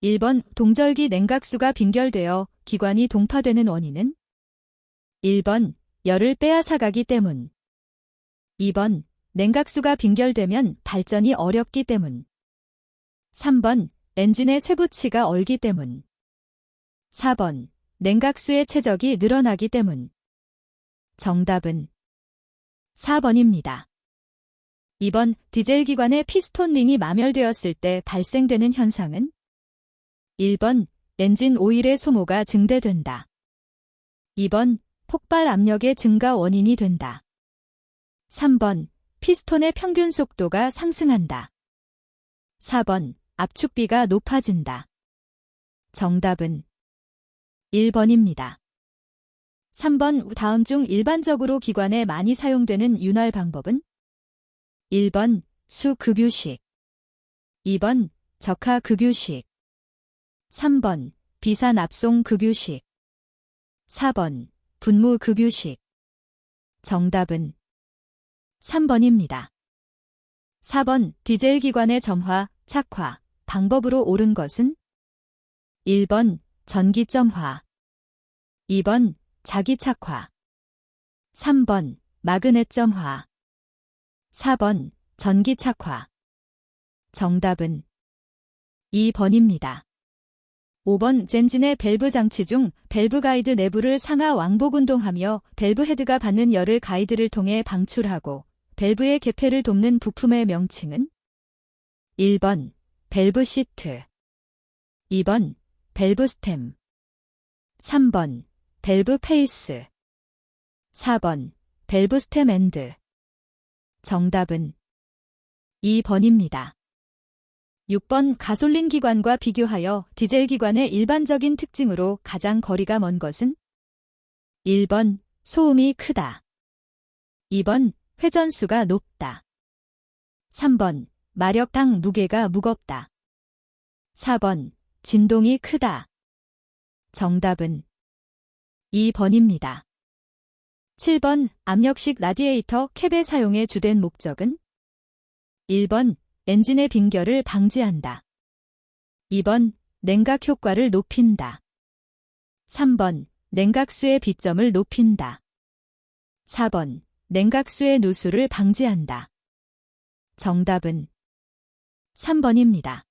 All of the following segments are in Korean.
1번 동절기 냉각수가 빈결되어 기관이 동파되는 원인은? 1번 열을 빼앗아가기 때문. 2번 냉각수가 빈결되면 발전이 어렵기 때문. 3번 엔진의 쇠붙이가 얼기 때문. 4번 냉각수의 최적이 늘어나기 때문. 정답은 4번입니다. 2번 디젤 기관의 피스톤 링이 마멸되었을 때 발생되는 현상은? 1번 엔진 오일의 소모가 증대된다. 2번 폭발 압력의 증가 원인이 된다. 3번 피스톤의 평균 속도가 상승한다. 4번 압축비가 높아진다. 정답은 1번입니다. 3번 다음 중 일반적으로 기관에 많이 사용되는 윤활 방법은? 1번 수급유식, 2번 적하급유식, 3번 비산압송급유식, 4번 분무급유식. 정답은 3번입니다. 4번 디젤 기관의 점화, 착화, 방법으로 옳은 것은? 1번 전기점화, 2번 자기착화, 3번 마그넷점화, 4번 전기착화. 정답은 2번입니다. 5번 엔진의 밸브 장치 중 밸브 가이드 내부를 상하 왕복 운동하며 밸브 헤드가 받는 열을 가이드를 통해 방출하고 밸브의 개폐를 돕는 부품의 명칭은? 1번 밸브 시트, 2번 밸브 스템, 3번 밸브 페이스, 4번 밸브 스템 엔드. 정답은 2번입니다. 6번 가솔린 기관과 비교하여 디젤 기관의 일반적인 특징으로 가장 거리가 먼 것은? 1번 소음이 크다, 2번 회전수가 높다, 3번 마력당 무게가 무겁다, 4번 진동이 크다. 정답은 2번입니다. 7번 압력식 라디에이터 캡의 사용의 주된 목적은? 1번 엔진의 빈결을 방지한다. 2번 냉각 효과를 높인다. 3번 냉각수의 비점을 높인다. 4번 냉각수의 누수를 방지한다. 정답은 3번입니다.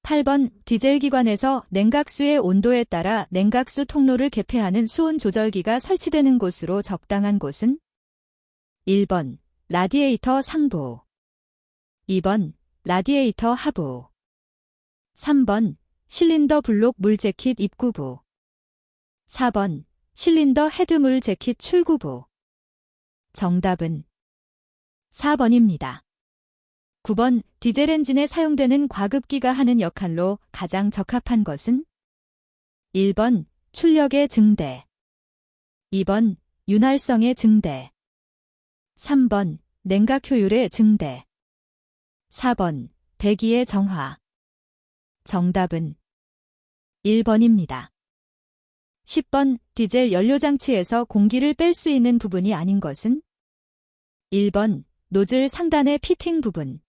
8번 디젤 기관에서 냉각수의 온도에 따라 냉각수 통로를 개폐하는 수온 조절기가 설치되는 곳으로 적당한 곳은? 1번 라디에이터 상부, 2번 라디에이터 하부, 3번 실린더 블록 물 재킷 입구부, 4번 실린더 헤드 물 재킷 출구부. 정답은 4번입니다. 9번 디젤 엔진에 사용되는 과급기가 하는 역할로 가장 적합한 것은? 1번 출력의 증대, 2번 윤활성의 증대, 3번 냉각 효율의 증대, 4번 배기의 정화. 정답은 1번입니다. 10번 디젤 연료장치에서 공기를 뺄 수 있는 부분이 아닌 것은? 1번 노즐 상단의 피팅 부분,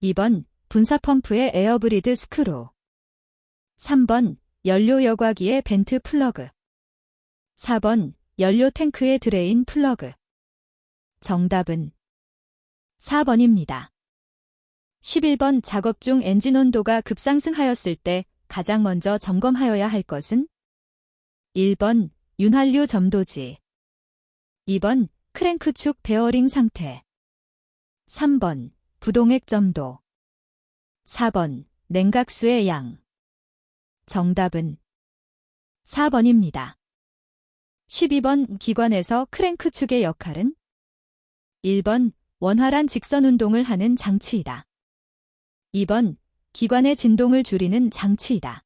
2번 분사펌프의 에어브리드 스크루, 3번 연료 여과기의 벤트 플러그, 4번 연료 탱크의 드레인 플러그. 정답은 4번입니다. 11번 작업 중 엔진 온도가 급상승하였을 때 가장 먼저 점검하여야 할 것은? 1번 윤활유 점도지, 2번 크랭크축 베어링 상태, 3번 부동액 점도, 4번 냉각수의 양. 정답은 4번입니다. 12번 기관에서 크랭크축의 역할은? 1번 원활한 직선 운동을 하는 장치이다. 2번 기관의 진동을 줄이는 장치이다.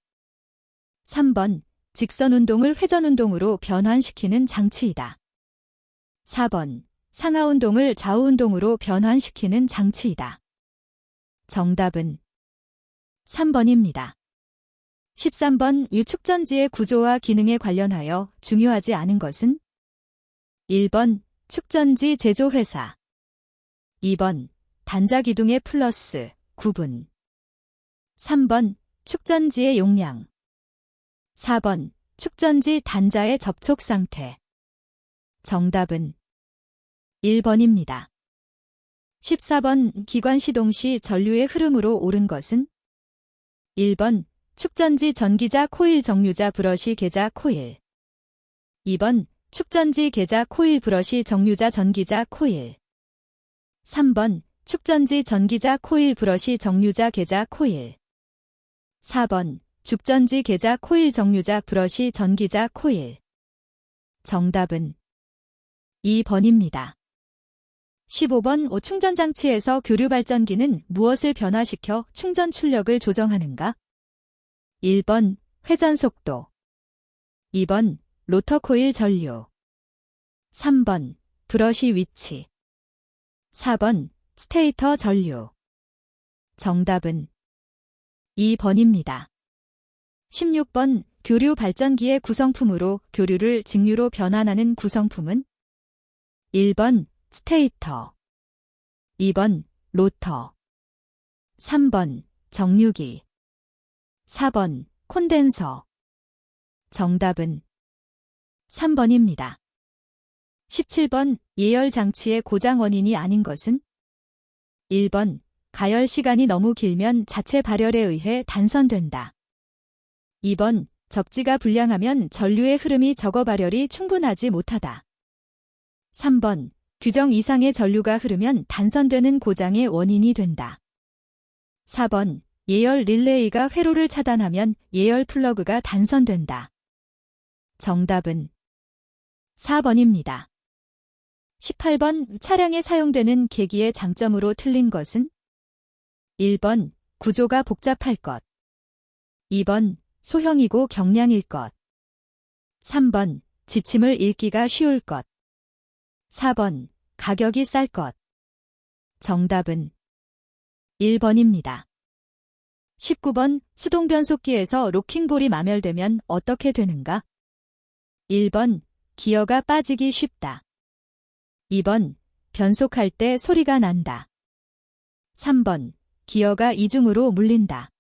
3번 직선 운동을 회전 운동으로 변환시키는 장치이다. 4번 상하 운동을 좌우 운동으로 변환시키는 장치이다. 정답은 3번입니다. 13번 유축전지의 구조와 기능에 관련하여 중요하지 않은 것은? 1번 축전지 제조회사, 2번 단자기둥의 플러스, 구분, 3번 축전지의 용량. 4번, 축전지 단자의 접촉 상태. 정답은 1번입니다. 14번, 기관 시동 시 전류의 흐름으로 옳은 것은? 1번, 축전지 전기자 코일 정류자 브러시 계자 코일. 2번, 축전지 계자 코일 브러시 정류자 전기자 코일. 3번, 축전지 전기자 코일 브러시 정류자 계자 코일. 4번, 축전지 계자 코일 정류자 브러시 전기자 코일. 정답은 2번입니다. 15번, 충전장치에서 교류 발전기는 무엇을 변화시켜 충전 출력을 조정하는가? 1번, 회전 속도. 2번, 로터 코일 전류. 3번, 브러시 위치. 4번, 스테이터 전류. 정답은 2번입니다. 16번, 교류 발전기의 구성품으로 교류를 직류로 변환하는 구성품은? 1번, 스테이터. 2번, 로터. 3번, 정류기. 4번, 콘덴서. 정답은 3번입니다. 17번, 예열 장치의 고장 원인이 아닌 것은? 1번, 가열 시간이 너무 길면 자체 발열에 의해 단선된다. 2번, 접지가 불량하면 전류의 흐름이 적어 발열이 충분하지 못하다. 3번, 규정 이상의 전류가 흐르면 단선되는 고장의 원인이 된다. 4번, 예열 릴레이가 회로를 차단하면 예열 플러그가 단선된다. 정답은 4번입니다. 18번, 차량에 사용되는 계기의 장점으로 틀린 것은? 1번, 구조가 복잡할 것. 2번, 소형이고 경량일 것. 3번, 지침을 읽기가 쉬울 것. 4번, 가격이 쌀 것. 정답은 1번입니다. 19번, 수동 변속기에서 로킹볼이 마멸되면 어떻게 되는가? 1번, 기어가 빠지기 쉽다. 2번, 변속할 때 소리가 난다. 3번, 기어가 이중으로 물린다.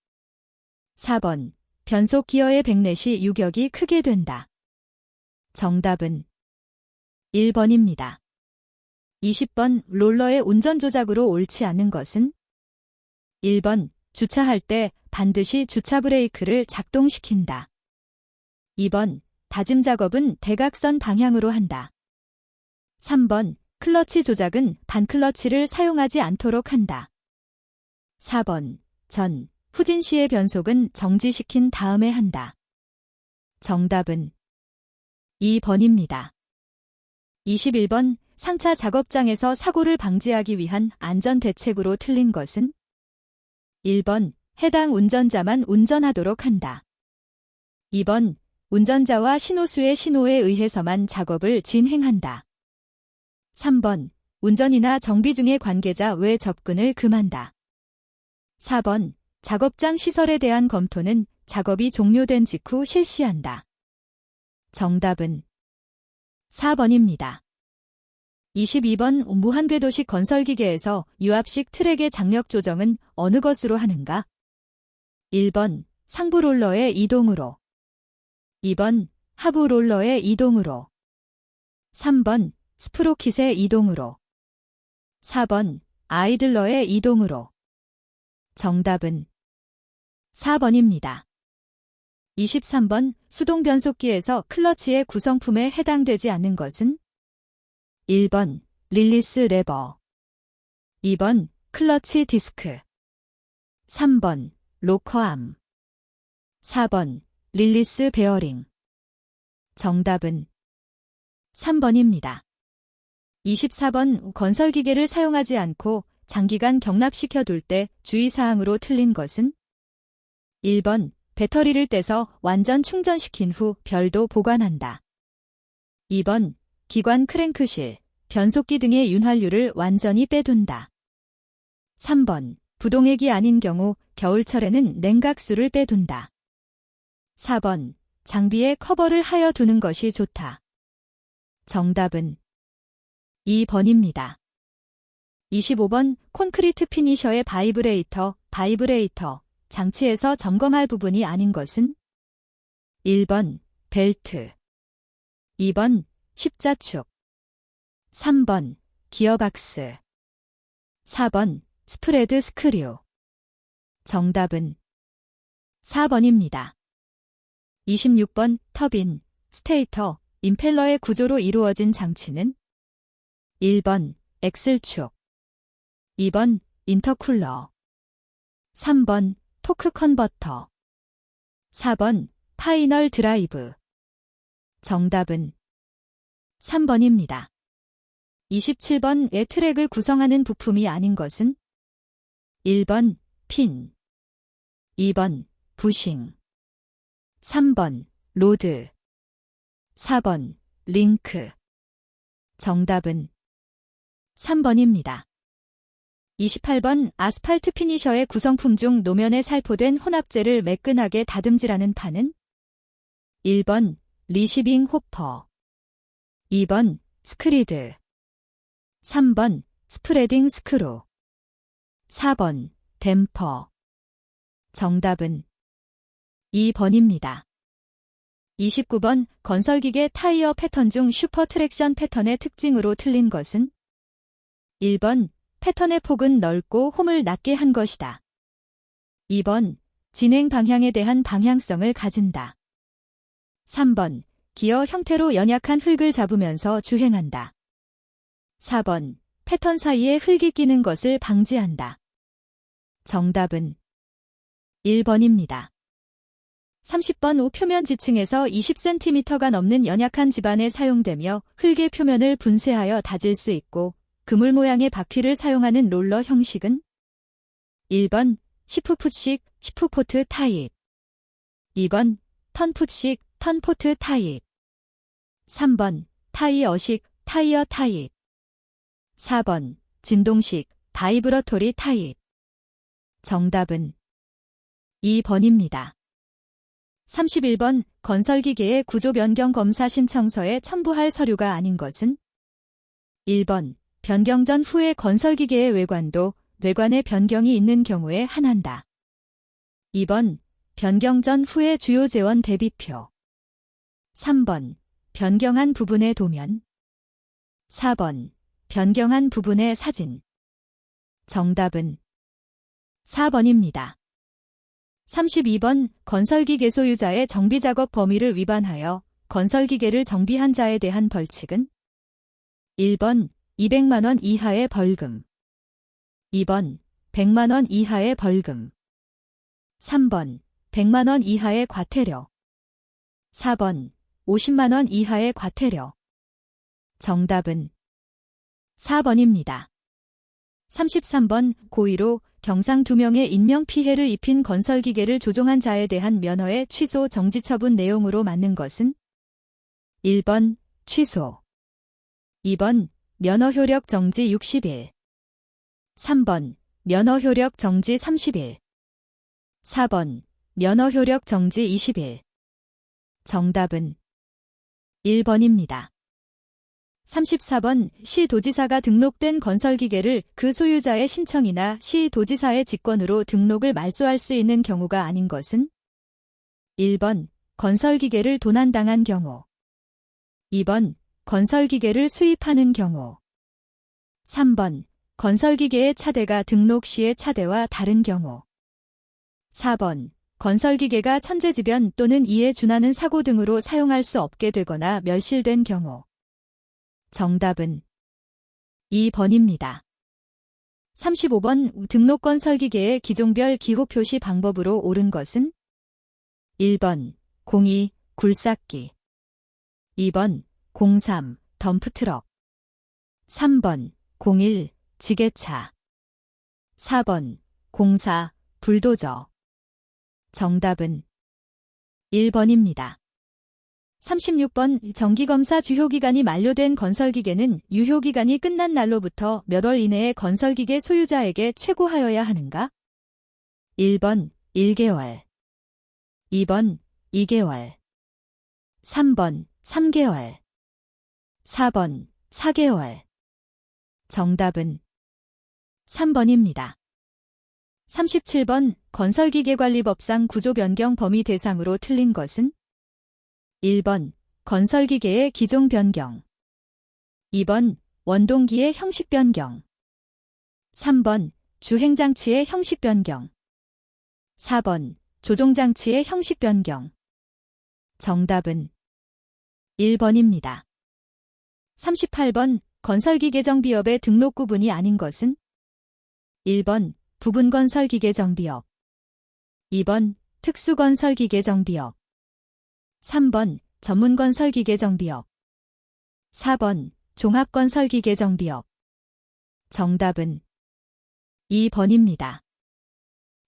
4번, 변속 기어의 백넷이 유격이 크게 된다. 정답은 1번입니다. 20번, 롤러의 운전 조작으로 옳지 않은 것은? 1번, 주차할 때 반드시 주차 브레이크를 작동시킨다. 2번, 다짐 작업은 대각선 방향으로 한다. 3번, 클러치 조작은 반클러치를 사용하지 않도록 한다. 4번, 전, 후진 시의 변속은 정지시킨 다음에 한다. 정답은 2번입니다. 21번, 상차 작업장에서 사고를 방지하기 위한 안전 대책으로 틀린 것은? 1번, 해당 운전자만 운전하도록 한다. 2번, 운전자와 신호수의 신호에 의해서만 작업을 진행한다. 3번, 운전이나 정비 중의 관계자 외 접근을 금한다. 4번, 작업장 시설에 대한 검토는 작업이 종료된 직후 실시한다. 정답은 4번입니다. 22번, 무한궤도식 건설기계에서 유압식 트랙의 장력 조정은 어느 것으로 하는가? 1번, 상부 롤러의 이동으로. 2번, 하부 롤러의 이동으로. 3번, 스프로킷의 이동으로. 4번, 아이들러의 이동으로. 정답은 4번입니다. 23번, 수동 변속기에서 클러치의 구성품에 해당되지 않는 것은? 1번, 릴리스 레버. 2번, 클러치 디스크. 3번, 로커암. 4번, 릴리스 베어링. 정답은 3번입니다. 24번, 건설기계를 사용하지 않고 장기간 경납시켜둘 때 주의사항으로 틀린 것은? 1번, 배터리를 떼서 완전 충전시킨 후 별도 보관한다. 2번, 기관 크랭크실, 변속기 등의 윤활유를 완전히 빼둔다. 3번, 부동액이 아닌 경우 겨울철에는 냉각수를 빼둔다. 4번, 장비에 커버를 하여 두는 것이 좋다. 정답은 2번입니다. 25번, 콘크리트 피니셔의 바이브레이터, 장치에서 점검할 부분이 아닌 것은 1번 벨트, 2번 십자축, 3번 기어박스, 4번 스프레드 스크류. 정답은 4번입니다. 26번 터빈, 스테이터, 임펠러의 구조로 이루어진 장치는 1번 엑슬축, 2번 인터쿨러, 3번 토크 컨버터, 4번 파이널 드라이브. 정답은 3번입니다. 27번의 트랙을 구성하는 부품이 아닌 것은 1번 핀, 2번 부싱, 3번 로드, 4번 링크. 정답은 3번입니다. 28번 아스팔트 피니셔의 구성품 중 노면에 살포된 혼합재를 매끈하게 다듬질하는 판은 1번 리시빙 호퍼, 2번 스크리드, 3번 스프레딩 스크루, 4번 댐퍼. 정답은 2번입니다. 29번 건설기계 타이어 패턴 중 슈퍼 트랙션 패턴의 특징으로 틀린 것은 1번 패턴의 폭은 넓고 홈을 낮게 한 것이다. 2번 진행 방향에 대한 방향성을 가진다. 3번 기어 형태로 연약한 흙을 잡으면서 주행한다. 4번 패턴 사이에 흙이 끼는 것을 방지한다. 정답은 1번입니다. 30번 우표면 지층에서 20cm가 넘는 연약한 지반에 사용되며 흙의 표면을 분쇄하여 다질 수 있고 그물 모양의 바퀴를 사용하는 롤러 형식은 1번 시프풋식 시프포트 타입, 2번 턴풋식 턴포트 타입, 3번 타이어식 타이어 타입, 4번 진동식 바이브러토리 타입. 정답은 2번입니다. 31번 건설기계의 구조 변경 검사 신청서에 첨부할 서류가 아닌 것은 1번 변경 전 후의 건설기계의 외관도 외관에 변경이 있는 경우에 한한다. 2번 변경 전 후의 주요 재원 대비표, 3번 변경한 부분의 도면, 4번 변경한 부분의 사진. 정답은 4번입니다. 32번 건설기계 소유자의 정비작업 범위를 위반하여 건설기계를 정비한 자에 대한 벌칙은 1번 200만원 이하의 벌금, 2번 100만원 이하의 벌금, 3번 100만원 이하의 과태료, 4번 50만원 이하의 과태료. 정답은 4번입니다. 33번 고의로 경상 2명의 인명피해를 입힌 건설기계를 조종한 자에 대한 면허의 취소 정지 처분 내용으로 맞는 것은 1번 취소, 2번 면허 효력 정지 60일, 3번 면허 효력 정지 30일, 4번 면허 효력 정지 20일. 정답은 1번입니다. 34번 시도지사가 등록된 건설기계를 그 소유자의 신청이나 시도지사의 직권으로 등록을 말소할 수 있는 경우가 아닌 것은 1번 건설기계를 도난당한 경우, 2번 건설기계를 수입하는 경우, 3번 건설기계의 차대가 등록 시의 차대와 다른 경우, 4번 건설기계가 천재지변 또는 이에 준하는 사고 등으로 사용할 수 없게 되거나 멸실된 경우. 정답은 2번입니다. 35번 등록건 설기계의 기종별 기호 표시 방법으로 옳은 것은 1번 02 굴삭기, 2번 03 덤프트럭, 3번 01 지게차, 4번 04 불도저. 정답은 1번입니다. 36번 정기검사 주효기간이 만료된 건설기계는 유효기간이 끝난 날로부터 몇 월 이내에 건설기계 소유자에게 최고하여야 하는가? 1번 1개월, 2번 2개월, 3번 3개월, 4번 4개월. 정답은 3번입니다. 37번 건설기계관리법상 구조 변경 범위 대상으로 틀린 것은 1번 건설기계의 기종 변경 2번 원동기의 형식 변경 3번 주행장치의 형식 변경 4번 조종장치의 형식 변경 정답은 1번입니다. 38번 건설기계정비업의 등록 구분이 아닌 것은 1번 부분건설기계정비업 2번 특수건설기계정비업 3번 전문건설기계정비업 4번 종합건설기계정비업 정답은 2번입니다.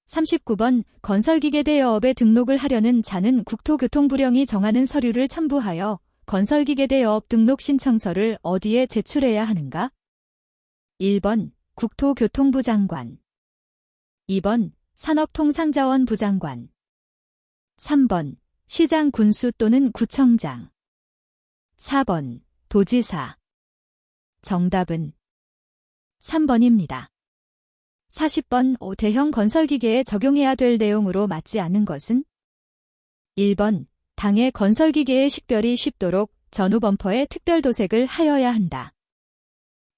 39번 건설기계대여업에 등록을 하려는 자는 국토교통부령이 정하는 서류를 첨부하여 건설기계대여업 등록 신청서를 어디에 제출해야 하는가? 1번 국토교통부 장관 2번 산업통상자원부 장관 3번 시장 군수 또는 구청장 4번 도지사 정답은 3번입니다. 40번 대형 건설기계에 적용해야 될 내용으로 맞지 않는 것은 1번 당해 건설기계의 식별이 쉽도록 전후 범퍼에 특별 도색을 하여야 한다.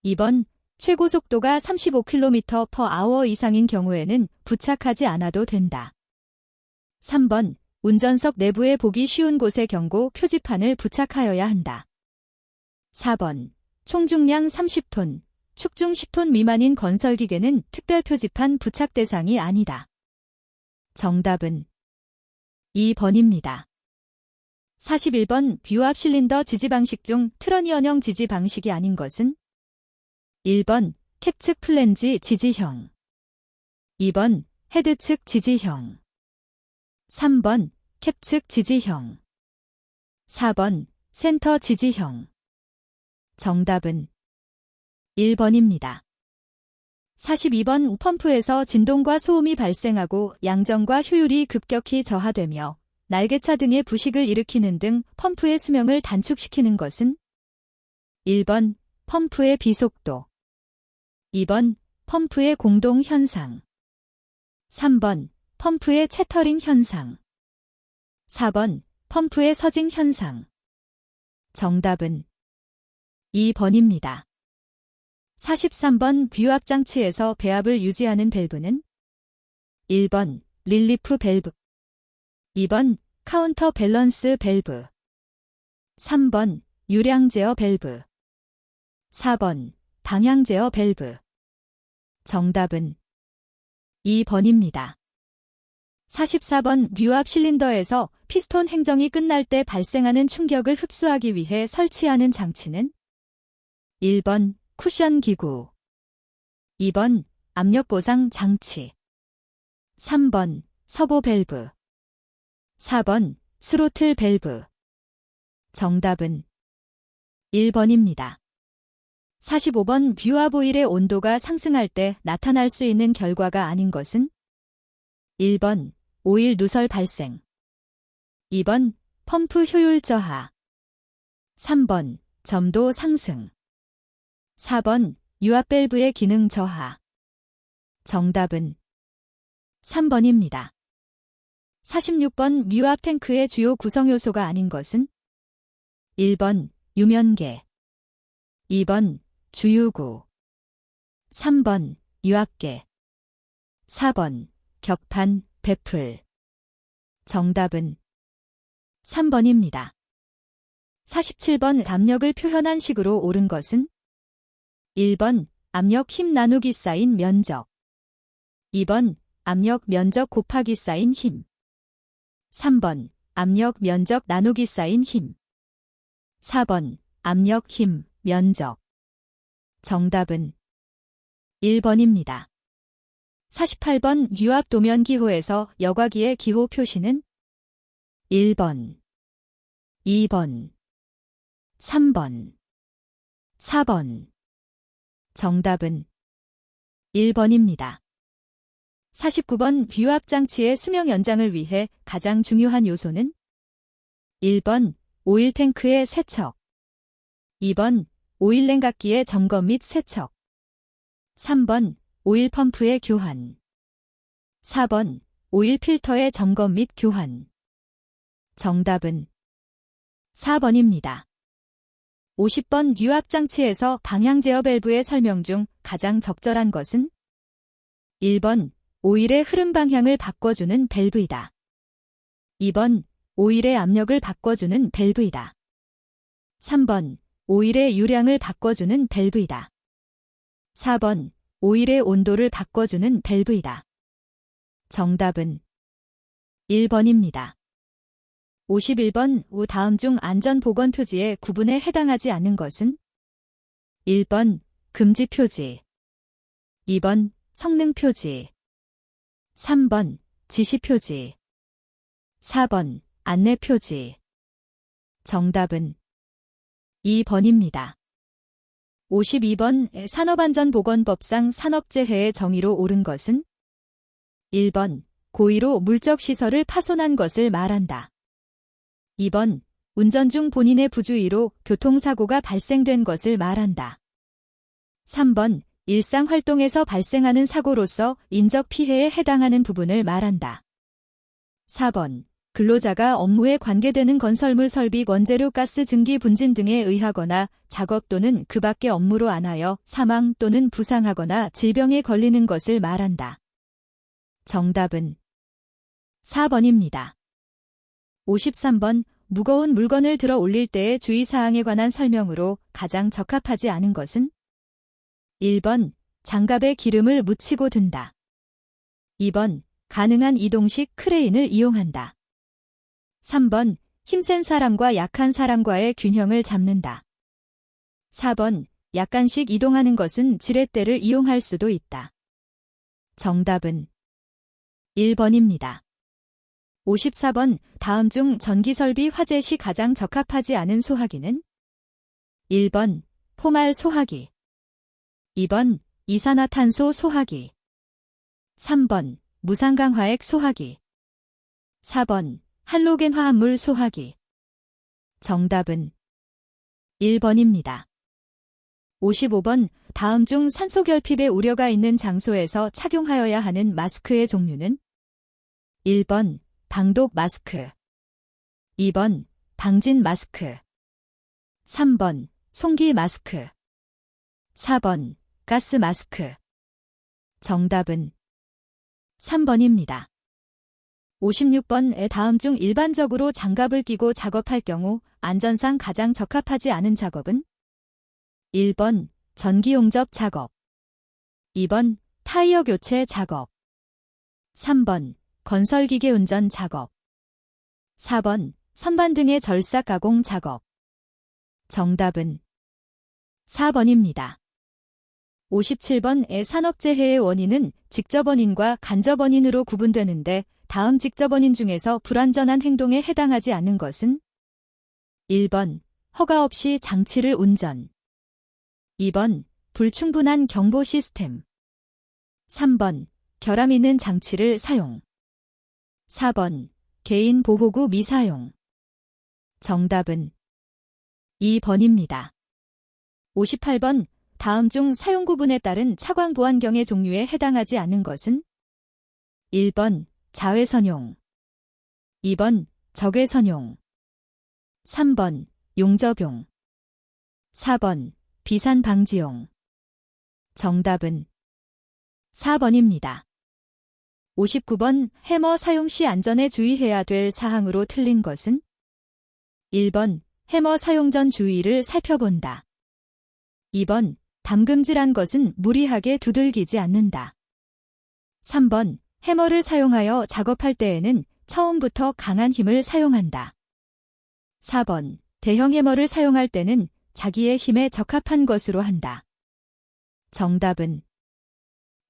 2번 최고 속도가 35km/h 이상인 경우에는 부착하지 않아도 된다. 3번 운전석 내부에 보기 쉬운 곳에 경고 표지판을 부착하여야 한다. 4번 총중량 30톤, 축중 10톤 미만인 건설기계는 특별 표지판 부착 대상이 아니다. 정답은 2번입니다. 41번 비오압 실린더 지지 방식 중 트러니언형 지지 방식이 아닌 것은 1번 캡측 플랜지 지지형 2번 헤드측 지지형 3번 캡측 지지형 4번 센터 지지형 정답은 1번입니다. 42번 펌프에서 진동과 소음이 발생하고 양정과 효율이 급격히 저하되며 날개차 등의 부식을 일으키는 등 펌프의 수명을 단축시키는 것은 1번 펌프의 비속도 2번 펌프의 공동 현상 3번 펌프의 채터링 현상 4번 펌프의 서징 현상 정답은 2번입니다. 43번 비유압 장치에서 배압을 유지하는 밸브는 1번 릴리프 밸브 2번 카운터 밸런스 밸브 3번 유량 제어 밸브 4번 방향 제어 밸브 정답은 2번입니다. 44번 비유압 실린더에서 피스톤 행정이 끝날 때 발생하는 충격을 흡수하기 위해 설치하는 장치는 1번 쿠션 기구 2번 압력 보상 장치 3번 서보 밸브 4번 스로틀 밸브 정답은 1번입니다. 45번 비유압 오일의 온도가 상승할 때 나타날 수 있는 결과가 아닌 것은 1번 오일 누설 발생 2번 펌프 효율 저하 3번 점도 상승 4번 유압 밸브의 기능 저하 정답은 3번입니다. 46번 유압 탱크의 주요 구성 요소가 아닌 것은 1번 유면계 2번 주유구 3번 유압계 4번 격판, 배풀 정답은 3번입니다. 47번 압력을 표현한 식으로 옳은 것은 1번 압력 힘 나누기 쌓인 면적 2번 압력 면적 곱하기 쌓인 힘 3번 압력 면적 나누기 쌓인 힘 4번 압력 힘 면적 정답은 1번입니다. 48번 유압 도면 기호에서 여과기의 기호 표시는 1번, 2번, 3번, 4번 정답은 1번입니다. 49번 비유압 장치의 수명 연장을 위해 가장 중요한 요소는 1번 오일 탱크의 세척 2번 오일 냉각기의 점검 및 세척 3번 오일 펌프의 교환 4번 오일 필터의 점검 및 교환. 정답은 4번입니다. 50번 유압장치에서 방향 제어 밸브의 설명 중 가장 적절한 것은 1번 오일의 흐름 방향을 바꿔주는 밸브이다. 2번 오일의 압력을 바꿔주는 밸브이다. 3번 오일의 유량을 바꿔주는 밸브이다. 4번 오일의 온도를 바꿔주는 밸브이다. 정답은 1번입니다. 51번 다음 중 안전보건 표지의 구분에 해당하지 않는 것은 1번 금지 표지, 2번 성능 표지, 3번 지시 표지, 4번 안내 표지. 정답은 2번입니다. 52번 산업안전보건법상 산업재해의 정의로 옳은 것은 1번 고의로 물적 시설을 파손한 것을 말한다. 2번 운전 중 본인의 부주의로 교통사고가 발생된 것을 말한다. 3번 일상활동에서 발생하는 사고로서 인적 피해에 해당하는 부분을 말한다. 4번 근로자가 업무에 관계되는 건설물 설비 원재료 가스 증기 분진 등에 의하거나 작업 또는 그 밖의 업무로 안하여 사망 또는 부상하거나 질병에 걸리는 것을 말한다. 정답은 4번입니다. 53번 무거운 물건을 들어 올릴 때의 주의사항에 관한 설명으로 가장 적합하지 않은 것은 1번 장갑에 기름을 묻히고 든다. 2번 가능한 이동식 크레인을 이용한다. 3번 힘센 사람과 약한 사람과의 균형을 잡는다. 4번 약간씩 이동하는 것은 지렛대를 이용할 수도 있다. 정답은 1번입니다. 54번 다음 중 전기설비 화재 시 가장 적합하지 않은 소화기는 1번 포말 소화기, 2번 이산화탄소 소화기, 3번 무상강화액 소화기, 4번 할로겐 화합물 소화기. 정답은 1번입니다. 55번 다음 중 산소 결핍의 우려가 있는 장소에서 착용하여야 하는 마스크의 종류는 1번 방독 마스크, 2번 방진 마스크, 3번 송기 마스크, 4번 가스 마스크. 정답은 3번입니다. 56번 다음 중 일반적으로 장갑을 끼고 작업할 경우 안전상 가장 적합하지 않은 작업은 1번 전기용접 작업, 2번 타이어 교체 작업, 3번 건설기계 운전 작업, 4번 선반 등의 절삭 가공 작업. 정답은 4번입니다. 57번 산업재해의 원인은 직접 원인과 간접 원인으로 구분되는데 다음 직접 원인 중에서 불안전한 행동에 해당하지 않는 것은 1번 허가 없이 장치를 운전, 2번 불충분한 경보 시스템, 3번 결함 있는 장치를 사용, 4번 개인 보호구 미사용. 정답은 2번입니다. 58번 다음 중 사용 구분에 따른 차광 보안경의 종류에 해당하지 않는 것은 1번 자외선용, 2번 적외선용, 3번 용접용, 4번 비산 방지용. 정답은 4번입니다. 59번 해머 사용 시 안전에 주의해야 될 사항으로 틀린 것은 1번 해머 사용 전 주의를 살펴본다. 2번 담금질한 것은 무리하게 두들기지 않는다. 3번 해머를 사용하여 작업할 때에는 처음부터 강한 힘을 사용한다. 4번 대형 해머를 사용할 때는 자기의 힘에 적합한 것으로 한다. 정답은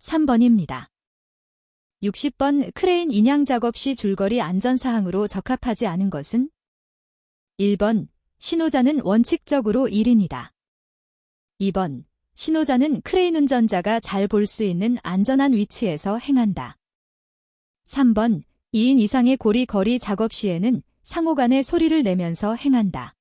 3번입니다. 60번 크레인 인양 작업 시 줄거리 안전사항으로 적합하지 않은 것은 1번 신호자는 원칙적으로 1인이다. 2번 신호자는 크레인 운전자가 잘 볼 수 있는 안전한 위치에서 행한다. 3번 2인 이상의 고리-거리 작업 시에는 상호 간의 소리를 내면서 행한다.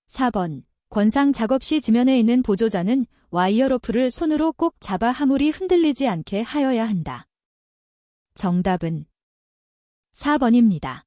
4번 권상 작업 시 지면에 있는 보조자는 와이어 로프를 손으로 꼭 잡아 하물이 흔들리지 않게 하여야 한다. 정답은 4번입니다.